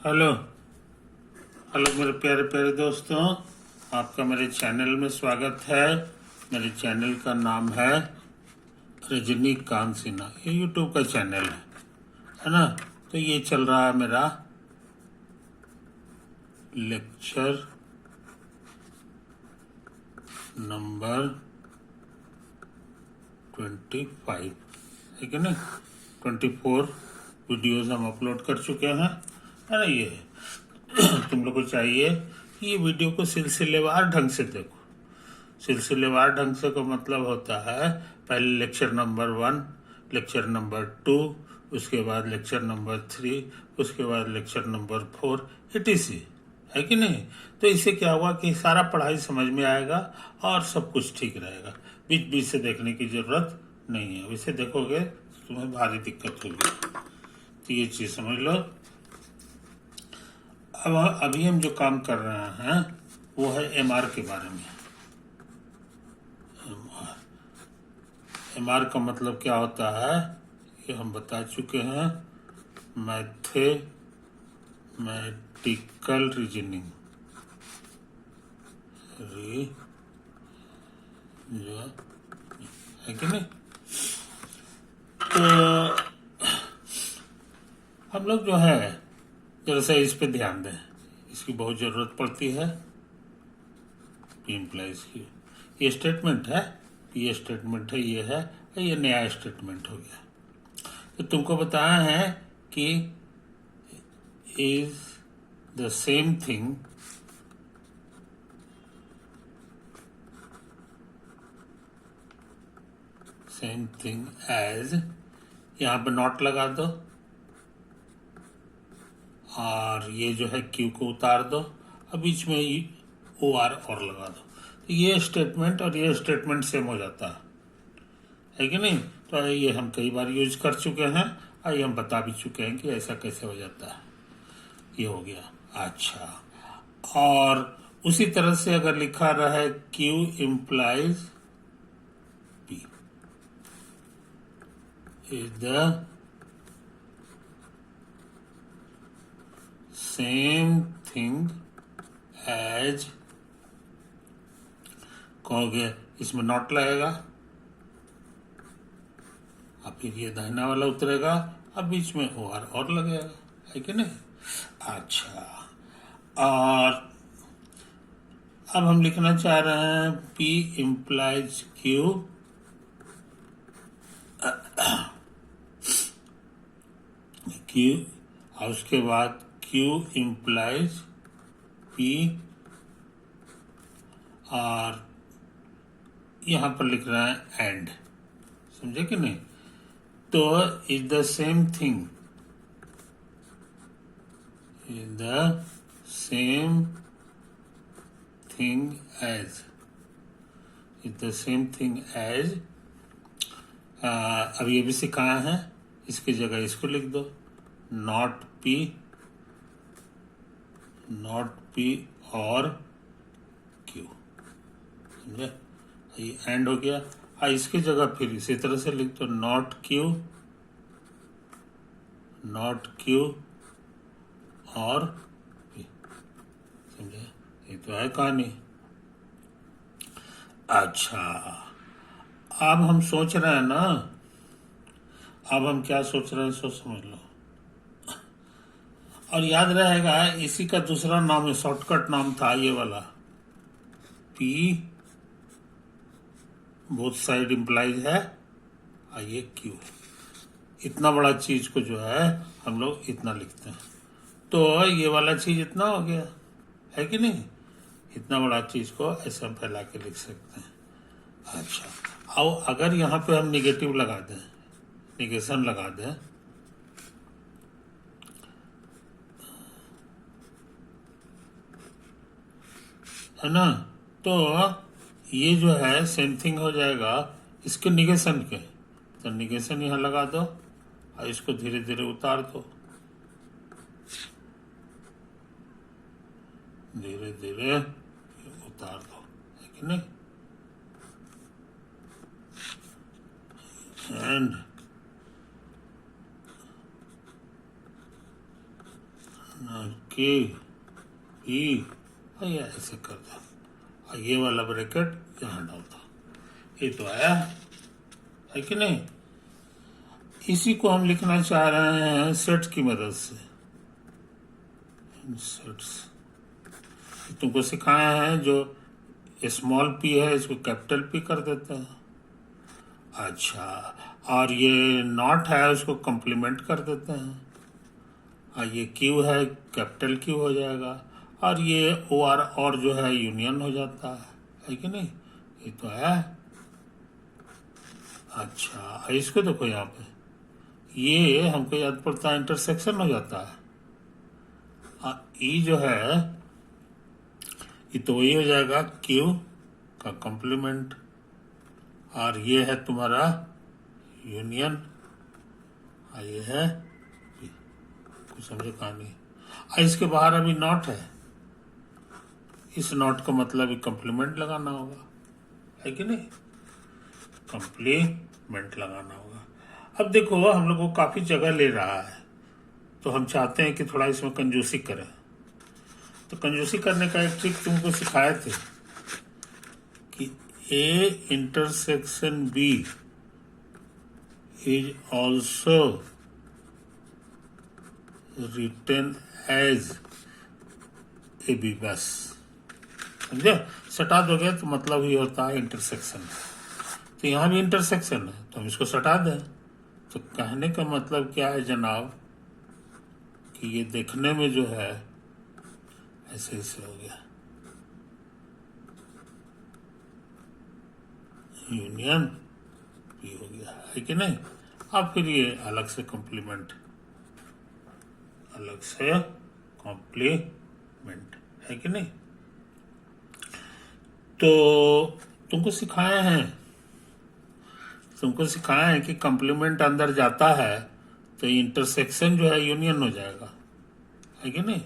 Hello hello मेरे प्यारे प्यारे दोस्तों, आपका मेरे चैनल में स्वागत है। मेरे चैनल का नाम है रजनीकांत सिन्हा। ये यूट्यूब का चैनल है ना। तो ये चल रहा है मेरा लेक्चर नंबर 25 है कि नहीं। 24 वीडियोस हम अपलोड कर चुके हैं, है ना। ये तुम लोग को चाहिए कि ये वीडियो को सिलसिलेवार ढंग से देखो। सिलसिलेवार ढंग से का मतलब होता है पहले लेक्चर नंबर 1, लेक्चर नंबर 2, उसके बाद लेक्चर नंबर 3, उसके बाद लेक्चर नंबर 4 etc, है कि नहीं। तो इससे क्या हुआ कि सारा पढ़ाई समझ में आएगा और सब कुछ ठीक रहेगा। बीच बीच से देखने की जरूरत नहीं है। वैसे देखोगे तो तुम्हें भारी दिक्कत होगी। तो ये चीज समझ लो। अब अभी हम जो काम कर रहे हैं वो है एमआर के बारे में। एमआर का मतलब क्या होता है ये हम बता चुके हैं। मैथमेटिकल रीजनिंग है कि नहीं। तो हम लोग जो है जरा सा इस पे ध्यान दें, इसकी बहुत जरूरत पड़ती है। इम्प्लाइज की ये स्टेटमेंट है, ये स्टेटमेंट है, ये है, ये नया स्टेटमेंट हो गया। तो तुमको बताया है कि is the same thing as, यहां पर नॉट लगा दो और ये जो है क्यू को उतार दो और बीच में ओ आर और लगा दो। तो ये स्टेटमेंट और ये स्टेटमेंट सेम हो जाता है कि नहीं। तो ये हम कई बार यूज कर चुके हैं और ये हम बता भी चुके हैं कि ऐसा कैसे हो जाता है। ये हो गया। अच्छा, और उसी तरह से अगर लिखा रहा है Q implies P is the same thing as, कहोगे इसमें नॉट लगेगा और फिर ये दाहिना वाला उतरेगा और बीच में ओ आर और लगेगा, है कि नहीं। अच्छा, और अब हम लिखना चाह रहे हैं P इम्प्लाइज Q, Q और उसके बाद Q इम्प्लाइज P और यहां पर लिख रहा है एंड, समझे कि नहीं। तो is the same thing, is the same thing as, is the same thing as. अब ये भी सिखाया है, इसकी जगह इसको लिख दो नॉट पी और क्यू, समझे। ये एंड हो गया। इसकी जगह फिर इसी तरह से लिख दो नॉट क्यू और पी, समझे। ये तो है कहानी। अच्छा, अब हम सोच रहे हैं ना, अब हम क्या सोच रहे हैं सो समझ लो। और याद रहेगा इसी का दूसरा नाम है, शॉर्टकट नाम था ये वाला पी बोथ साइड इम्प्लाइज है और ये क्यू। इतना बड़ा चीज को जो है हम लोग इतना लिखते हैं। तो ये वाला चीज इतना हो गया, है कि नहीं। इतना बड़ा चीज को ऐसे हम फैला के लिख सकते हैं। अच्छा, अब अगर यहाँ पे हम निगेटिव लगा दें, निगेशन लगा दें, है ना, तो ये जो है सेम थिंग हो जाएगा इसके निगेशन के। तो निगेशन यहां लगा दो और इसको धीरे धीरे उतार दो, धीरे धीरे उतार दो, है कि नहीं। एंड के पी, ये ऐसे कर दो, और ये वाला ब्रैकेट यहाँ डाल दो। ये तो आया है कि नहीं। इसी को हम लिखना चाह रहे हैं सेट की मदद से। सेट्स तुमको सिखाया है, जो स्मॉल पी है इसको कैपिटल पी कर देते हैं। अच्छा, और ये नॉट है उसको कॉम्प्लीमेंट कर देते हैं, और ये क्यू है कैपिटल क्यू हो जाएगा, और ये ओ आर और जो है यूनियन हो जाता है कि नहीं। ये तो है। अच्छा, इसको देखो यहाँ पे, ये हमको याद पड़ता है इंटरसेक्शन हो जाता है। ई जो है ये तो वही हो जाएगा क्यू का कॉम्प्लीमेंट, और ये है तुम्हारा यूनियन, और ये है कुछ समझे कहानी। इसके बाहर अभी नॉट है, इस नॉट का मतलब कॉम्प्लीमेंट लगाना होगा, है कि नहीं। कॉम्प्लीमेंट लगाना होगा। अब देखो हम लोग को काफी जगह ले रहा है, तो हम चाहते हैं कि थोड़ा इसमें कंजूसी करें। तो कंजूसी करने का एक ट्रिक तुमको सिखाए थे कि A intersection B is also written as A B, बस समझे। सटा दोगे तो मतलब ही होता है इंटरसेक्शन। तो यहाँ भी इंटरसेक्शन है तो हम इसको सटा दें। तो कहने का मतलब क्या है जनाब, कि ये देखने में जो है ऐसे ऐसे हो गया, यूनियन भी हो गया, है कि नहीं। अब फिर ये अलग से कॉम्प्लीमेंट, अलग से कॉम्प्लीमेंट, है कि नहीं। तो तुमको सिखाए हैं कि कॉम्प्लीमेंट अंदर जाता है तो इंटरसेक्शन जो है यूनियन हो जाएगा, है कि नहीं।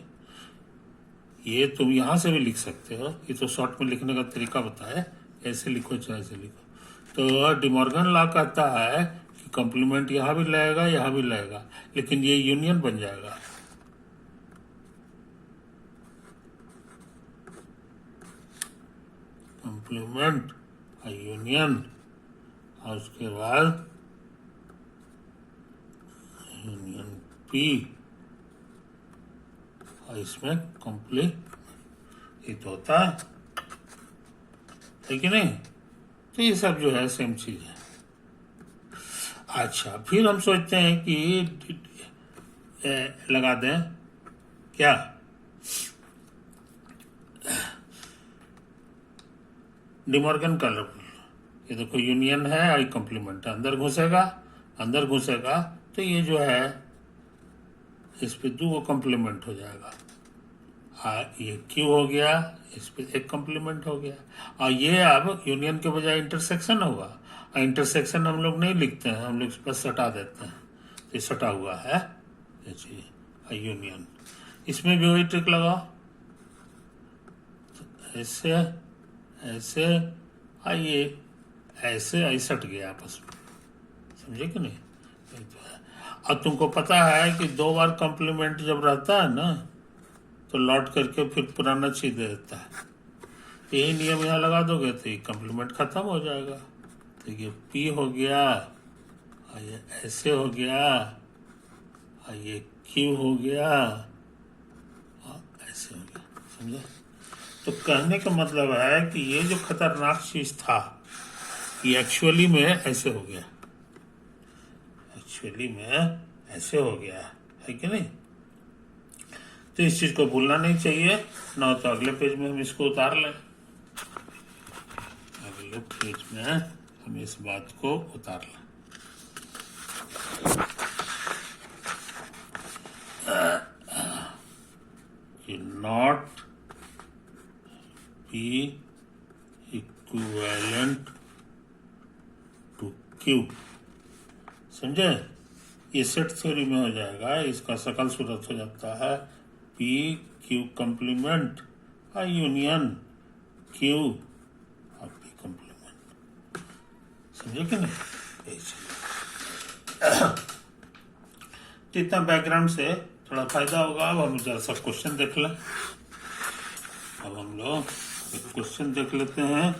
ये तुम यहां से भी लिख सकते हो, ये तो शॉर्ट में लिखने का तरीका बताया, ऐसे लिखो चाहे ऐसे लिखो। तो डिमॉर्गन लॉ कहता है कि कॉम्प्लीमेंट यहां भी लगेगा यहां भी लगेगा, लेकिन ये यूनियन बन जाएगा। कॉम्प्लीमेंट और यूनियन, और उसके बाद यूनियन पी, और इसमें कंप्लीट, ये तो होता है कि नहीं। तो ये सब जो है सेम चीज है। अच्छा, फिर हम सोचते हैं कि लगा दें क्या, डिमॉर्गन का लॉ। ये देखो यूनियन है और कॉम्प्लीमेंट अंदर घुसेगा तो ये जो है इस पे दो कॉम्प्लीमेंट हो जाएगा, ये क्यू हो गया, इस पे एक कॉम्प्लीमेंट हो गया, और ये अब यूनियन के बजाय इंटरसेक्शन होगा। और इंटरसेक्शन हम लोग नहीं लिखते हैं, हम लोग इस पर सटा देते हैं, तो ये सटा हुआ है यूनियन। इसमें भी वही ट्रिक लगाओ, तो ऐसे ऐसे आइए, ऐसे सट गया आपस में, समझे कि नहीं। तो है। अब तुमको पता है कि 2 बार कॉम्प्लीमेंट जब रहता है ना तो लौट करके फिर पुराना चीज दे देता है। यही नियम यहाँ लगा दोगे तो ये कॉम्प्लीमेंट खत्म हो जाएगा। तो ये पी हो गया, और ये ऐसे हो गया, और ये क्यू हो गया, और ऐसे हो गया, समझे। तो कहने का मतलब है कि ये जो खतरनाक चीज था ये एक्चुअली में ऐसे हो गया, है कि नहीं। तो इस चीज को भूलना नहीं चाहिए ना, तो अगले पेज में हम इसको उतार लें, अगले पेज में हम इस बात को उतार लें। Not P equivalent to Q, समझे। ये सेट थ्योरी में हो जाएगा, इसका सकल सूरत हो जाता है पी क्यू कॉम्प्लीमेंट और यूनियन क्यू और पी कॉम्प्लीमेंट, समझे कि नहीं। इतना बैकग्राउंड से थोड़ा फायदा होगा। अब हम जरा सा क्वेश्चन देख लें। अब हम लोग एक क्वेश्चन देख लेते हैं।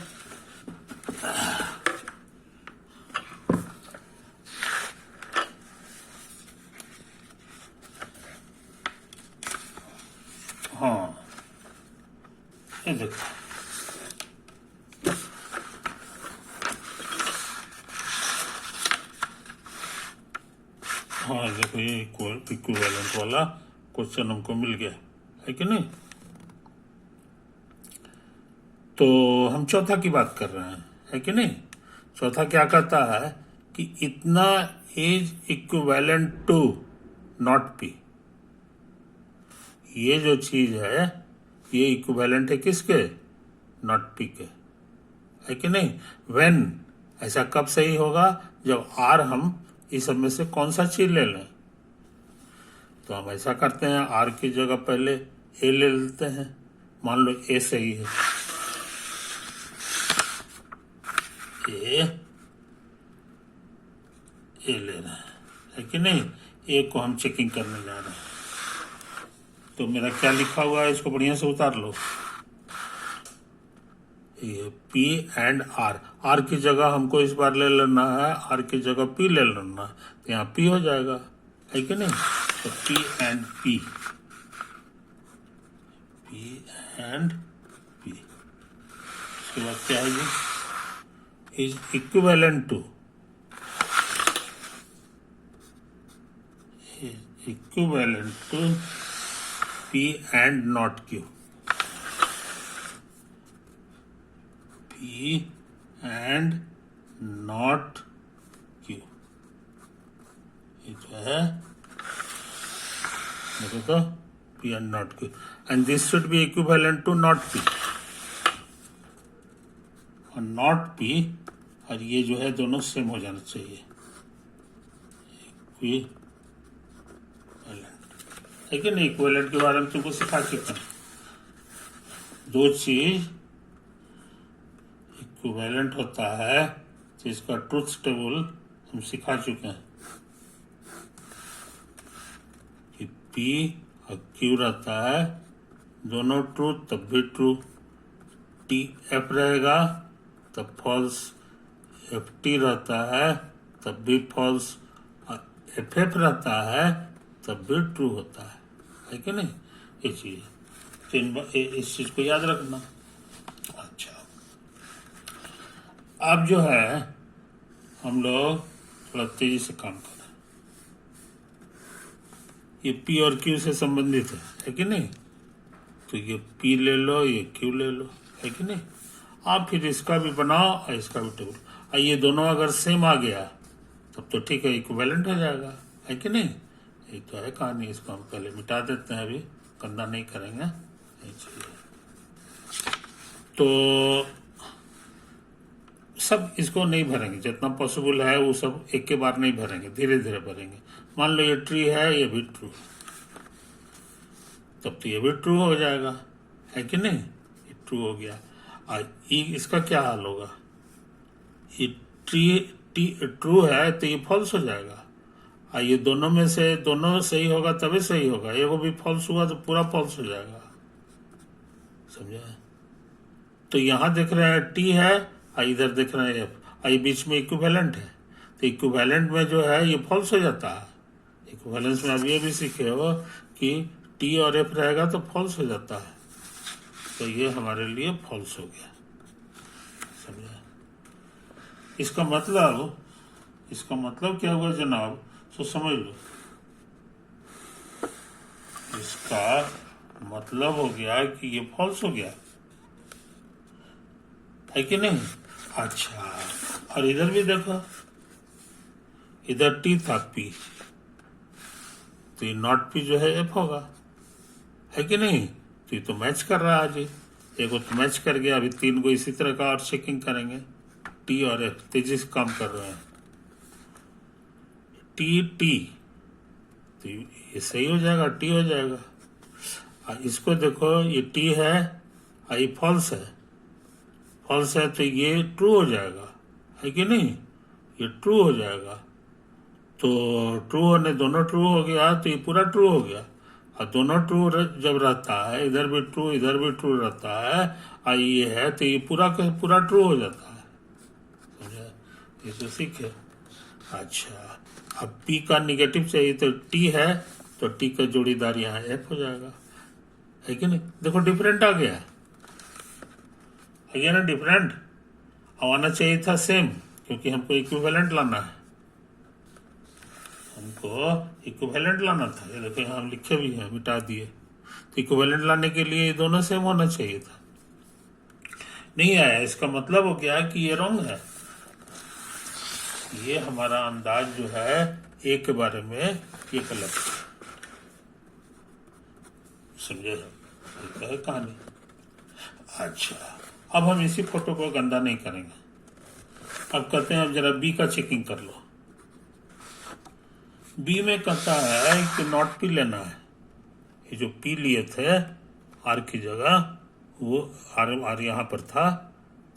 हाँ, ये देखो, हाँ देखो, ये इक्विवेलेंट वाला क्वेश्चन हमको मिल गया है कि नहीं। तो हम चौथा की बात कर रहे हैं, है कि नहीं। चौथा क्या कहता है कि इतना is equivalent to not P. ये जो चीज है ये इक्विवेलेंट है किसके, नॉट पी के, है कि नहीं। व्हेन, ऐसा कब सही होगा, जब आर हम इस सब में से कौन सा चीज ले लें। तो हम ऐसा करते हैं, आर की जगह पहले ए ले लेते हैं। मान लो ए सही है, ए ले रहे हैं, है कि नहीं। ए को हम चेकिंग करने जा रहे हैं। तो मेरा क्या लिखा हुआ है, इसको बढ़िया से उतार लो। ये पी एंड आर, आर की जगह हमको इस बार ले लेना है, आर की जगह पी ले लेना है, तो यहाँ पी हो जाएगा, है कि नहीं। तो P and P, P and P, उसके बाद क्या है जी, is equivalent to, equivalent to P and not Q, P and not Q. ये जो है देखो तो, P and not Q, and this should be equivalent to not P. और नॉट पी और ये जो है दोनों सेम हो जाना चाहिए, इक्विवेलेंट, है कि नहीं। इक्विवेलेंट के बारे में तुमको सिखा चुका हूं। दो चीज इक्विवेलेंट होता है तो इसका ट्रुथ टेबल हम सिखा चुके हैं कि P और Q रहता है, दोनों ट्रू तब भी ट्रू, टी एफ रहेगा तब फॉल्स, एफ टी रहता है तब भी फॉल्स, और एफ एफ रहता है तब भी ट्रू होता है कि नहीं। ये चीज, तो इस चीज को याद रखना। अच्छा, अब जो है हम लोग थोड़ा तेजी से काम करें। ये P और Q से संबंधित है कि नहीं। तो ये P ले लो, ये Q ले लो, है कि नहीं। आप फिर इसका भी बनाओ और इसका भी टेबल, और ये दोनों अगर सेम आ गया तब तो ठीक है, इक्विवेलेंट हो जाएगा, है कि नहीं। ये तो है कहानी, इसको हम पहले मिटा देते हैं, अभी गंदा नहीं करेंगे। तो सब इसको नहीं भरेंगे, जितना पॉसिबल है वो सब एक के बार नहीं भरेंगे, धीरे धीरे भरेंगे। मान लो ये ट्री है, ये भी ट्रू, तब तो ये भी ट्रू हो जाएगा, है कि नहीं। ये ट्रू हो गया। और इसका क्या हाल होगा, ये ट्री ट्रू है तो ये फॉल्स हो जाएगा। और ये दोनों में से दोनों सही होगा तभी सही होगा, ये वो भी फॉल्स हुआ तो पूरा फॉल्स हो जाएगा, समझा। तो यहाँ देख रहे हैं टी है और इधर देख रहे हैं एफ, और ये बीच में इक्विवेलेंट है, तो इक्विवेलेंट में जो है ये फॉल्स हो जाता है। इक्विवेलेंस में अब ये भी सीखे हो कि टी और एफ रहेगा तो फॉल्स हो जाता है, तो ये हमारे लिए फॉल्स हो गया, समझा। इसका मतलब क्या हुआ जनाब, तो समझ लो। इसका मतलब हो गया कि ये फॉल्स हो गया, है कि नहीं। अच्छा, और इधर भी देखो, इधर टी था पी, तो ये नॉट पी जो है एफ होगा, है कि नहीं। तो ये तो मैच कर रहा है आज, एक तो मैच कर गया। अभी तीन को इसी तरह का और चेकिंग करेंगे, टी और एफ तेजी से काम कर रहे हैं। टी टी, तो ये सही हो जाएगा, टी हो जाएगा। और इसको देखो, ये टी है और ये फॉल्स है, फॉल्स है तो ये ट्रू हो जाएगा, है कि नहीं। ये ट्रू हो जाएगा, तो ट्रू होने दोनों ट्रू हो गया तो ये पूरा ट्रू हो गया। और दोनों ट्रू जब रहता है, इधर भी ट्रू इधर भी ट्रू रहता है, और ये है तो ये पूरा का पूरा ट्रू हो जाता है। समझा? ये तो सीखे। अच्छा, अब P का निगेटिव चाहिए तो T है, तो T का जोड़ीदार यहाँ F हो जाएगा, है कि नहीं? देखो डिफरेंट आ गया ना, डिफरेंट। अब आना चाहिए था सेम, क्योंकि हमको इक्विवेलेंट लाना है, हमको इक्विवेलेंट लाना था। ये देखो यहाँ हम लिखे भी हैं, मिटा दिए। तो इक्विवेलेंट लाने के लिए ये दोनों सेम होना चाहिए था, नहीं आया। इसका मतलब हो गया कि ये रॉन्ग है। ये हमारा अंदाज जो है ए के बारे में ये गलत है। समझे? है कहानी। अच्छा, अब हम इसी फोटो को गंदा नहीं करेंगे। अब कहते हैं अब जरा बी का चेकिंग कर लो। बी में कहता है कि नॉट पी लेना है। ये जो पी लिए थे आर की जगह, वो आर यहाँ पर था,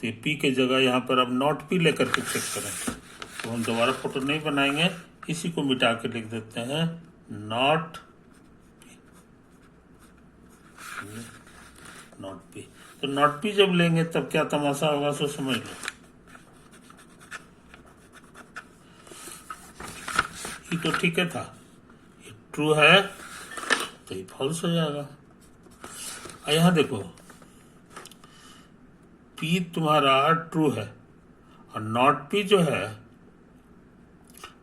तो ये पी के जगह यहाँ पर अब नॉट पी लेकर के चेक करें। तो हम दोबारा फोटो नहीं बनाएंगे, इसी को मिटा के लिख देते हैं नॉट पी। तो नॉट पी जब लेंगे तब क्या तमाशा होगा सो समझ लो। ये तो ठीक है था, ये ट्रू है तो ये फॉल्स हो जाएगा। और यहां देखो पी तुम्हारा ट्रू है और नॉट पी जो है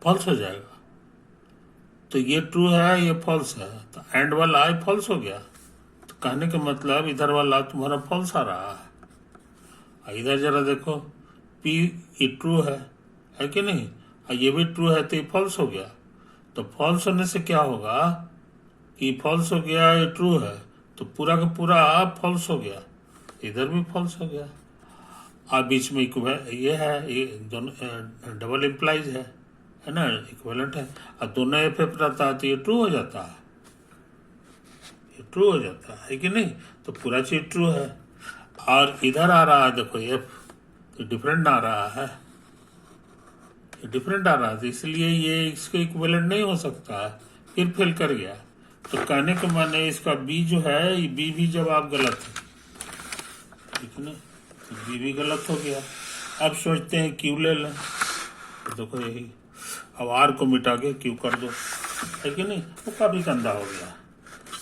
फॉल्स हो जाएगा। तो ये ट्रू है ये फॉल्स है, तो एंड वाला आई फॉल्स हो गया। तो कहने का मतलब इधर वाला तुम्हारा फॉल्स आ रहा है। और इधर जरा देखो पी ये ट्रू है कि नहीं? और ये भी ट्रू है तो ये फॉल्स हो गया। तो फॉल्स होने से क्या होगा कि फॉल्स हो गया, ये ट्रू है तो पूरा का पूरा फॉल्स हो गया, इधर भी फॉल्स हो गया। और बीच में ये है, ये दोनों डबल इम्प्लाइज है ना, इक्विवेलेंट है। और दोनों एफ रहता है तो ये ट्रू हो जाता है, ये ट्रू हो जाता है कि नहीं? तो पूरा चीज ट्रू है। और इधर आ रहा है देखो एफ, तो डिफरेंट आ रहा है, डिफरेंट आ रहा है, तो इसलिए ये इसके इक्विवेलेंट नहीं हो सकता है, फिर फेल कर गया। तो कहने के माने इसका बी जो है, ये बी भी जवाब गलत है, ठीक है ना? तो बी भी गलत हो गया। अब सोचते हैं क्यू ले लें, तो देखो यही। अब आर को मिटा के क्यू कर दो, है कि नहीं? वो काफी गंदा हो गया।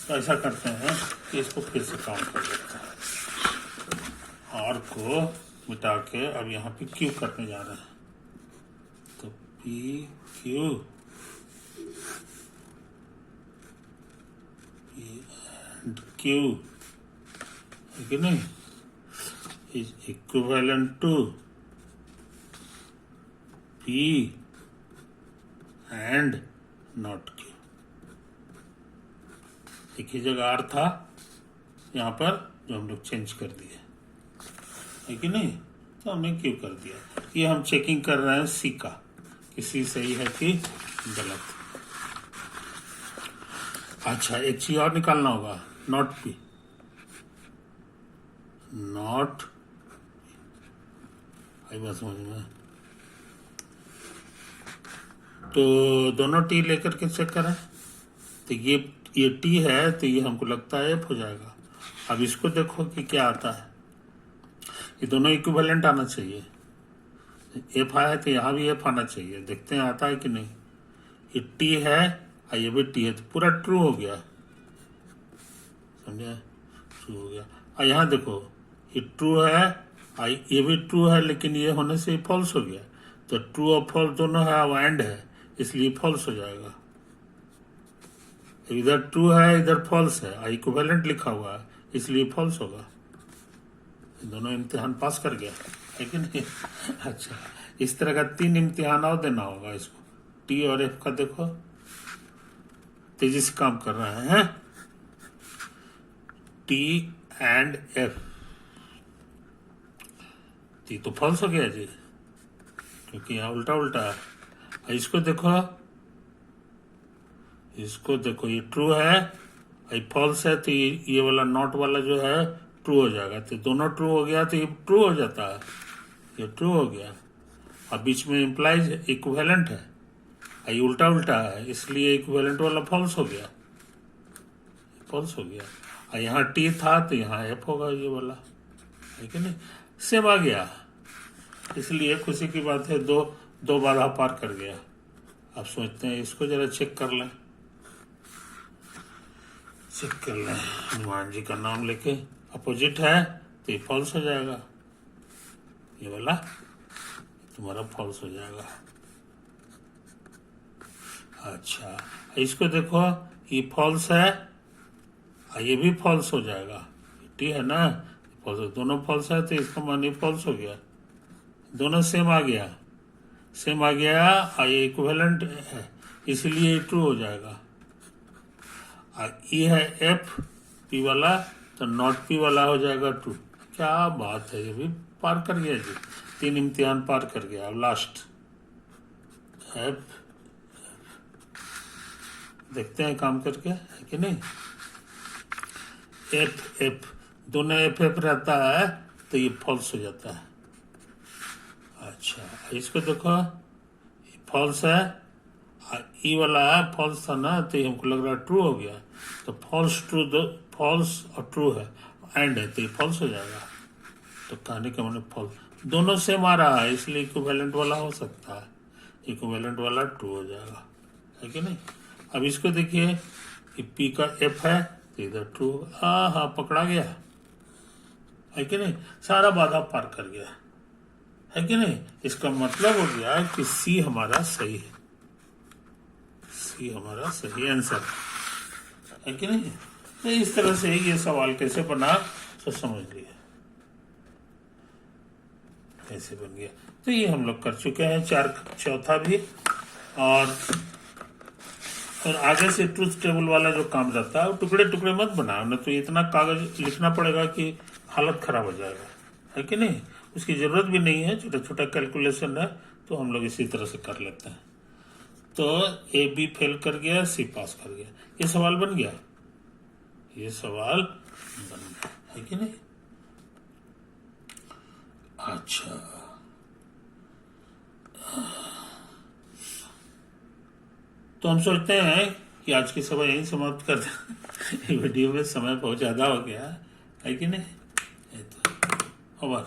तो ऐसा करते हैं कि इसको फिर से काउंट कर देते हैं। आर को मिटा के अब यहाँ पे क्यू करने जा रहे हैं। तो पी क्यू एंड क्यू, है कि नहीं, is equivalent to P and not Q. एक ही जगह आर था यहाँ पर, जो हम लोग चेंज कर दिए, है कि नहीं? तो हमने क्यू कर दिया। ये हम चेकिंग कर रहे हैं सी का, कि सी सही है कि गलत। अच्छा, एक चीज और निकालना होगा, नॉट पी, नॉट आई बात समझ में। तो दोनों टी लेकर के चेक करें, तो ये टी है तो ये हमको लगता है एफ हो जाएगा। अब इसको देखो कि क्या आता है, ये दोनों इक्विवेलेंट आना चाहिए। एफ आया है तो यहाँ भी एफ आना चाहिए, देखते हैं आता है कि नहीं। ये टी है और ये भी टी है, तो पूरा ट्रू हो गया, समझे? ट्रू हो गया। और यहाँ देखो ये ट्रू है और ये भी ट्रू है, लेकिन ये होने से फॉल्स हो गया। तो ट्रू और फॉल्स दोनों है, वो एंड है, इसलिए फॉल्स हो जाएगा। इधर ट्रू है इधर फॉल्स है और इक्विवेलेंट लिखा हुआ है, इसलिए फॉल्स होगा। दोनों इम्तिहान पास कर गया, है कि नहीं? अच्छा, इस तरह का 3 इम्तिहान और देना होगा इसको। टी और एफ का देखो तेजी से काम कर रहे हैं। टी एंड एफ, टी तो फॉल्स हो गया जी, क्योंकि यहाँ उल्टा उल्टा है। इसको देखो, इसको देखो, ये ट्रू है ये फॉल्स है, तो ये वाला नॉट वाला जो है ट्रू हो जाएगा। तो दोनों ट्रू हो गया तो ये ट्रू हो जाता है, ये ट्रू हो गया। और बीच में इम्प्लाइज इक्विवेलेंट है, ये उल्टा उल्टा है, इसलिए इक्विवेलेंट वाला फॉल्स हो गया, फॉल्स हो गया। और यहाँ टी था तो यहाँ एफ होगा ये वाला, है कि नहीं? सेम आ गया, इसलिए खुशी की बात है, दो बाधा पार कर गया। अब सोचते हैं इसको जरा चेक कर लें, हनुमान जी का नाम लेके अपोजिट है तो ये फॉल्स हो जाएगा, ये वाला तुम्हारा फॉल्स हो जाएगा। अच्छा, इसको देखो, ये फॉल्स है और ये भी फॉल्स हो जाएगा, टी है ना, फॉल्स, दोनों फॉल्स है तो इसका मान ये फॉल्स हो गया, दोनों सेम आ गया और ये इक्विवेलेंट है, इसलिए ये ट्रू हो जाएगा। और ये है एफ पी वाला, तो नॉट पी वाला हो जाएगा ट्रू। क्या बात है, ये भी पार कर गया जी, 3 इम्तिहान पार कर गया। अब लास्ट एफ, देखते हैं काम करके, है कि नहीं? एफ दोनों एफ रहता है तो ये फॉल्स हो जाता है। अच्छा, इसको देखो, फॉल्स है, ई वाला है, फॉल्स था ना, तो हमको लग रहा है ट्रू हो गया, तो फॉल्स ट्रू, फॉल्स और ट्रू है, एंड है तो ये फॉल्स हो जाएगा। तो कहने का मैंने फॉल्स, दोनों सेम आ रहा है, इसलिए इक्विवेलेंट वाला हो सकता है, इक्विवेलेंट वाला ट्रू हो जाएगा, है कि नहीं? अब इसको देखिए, पी का एफ है तो इधर ट्रू, हाँ पकड़ा गया, है कि नहीं? सारा बाधा पार कर गया, है कि नहीं? इसका मतलब हो गया कि सी हमारा सही है, सी हमारा सही आंसर है कि नहीं? तो इस तरह से ये सवाल कैसे बना तो समझ लिया, कैसे बन गया। तो ये हम लोग कर चुके हैं, चौथा भी। और आगे से ट्रूथ टेबल वाला जो काम रहता है वो टुकड़े टुकड़े मत बनाओ, न तो इतना कागज लिखना पड़ेगा कि हालत खराब हो जाएगा, है कि नहीं? उसकी जरूरत भी नहीं है, छोटा छोटा कैलकुलेशन है तो हम लोग इसी तरह से कर लेते हैं। तो ए बी फेल कर गया, सी पास कर गया, ये सवाल बन गया, ये सवाल बन गया, है कि नहीं? अच्छा, तो हम सोचते हैं कि आज की सभा यहीं समाप्त कर दें। वीडियो में समय बहुत ज्यादा हो गया, है कि नहीं? तो ओवर।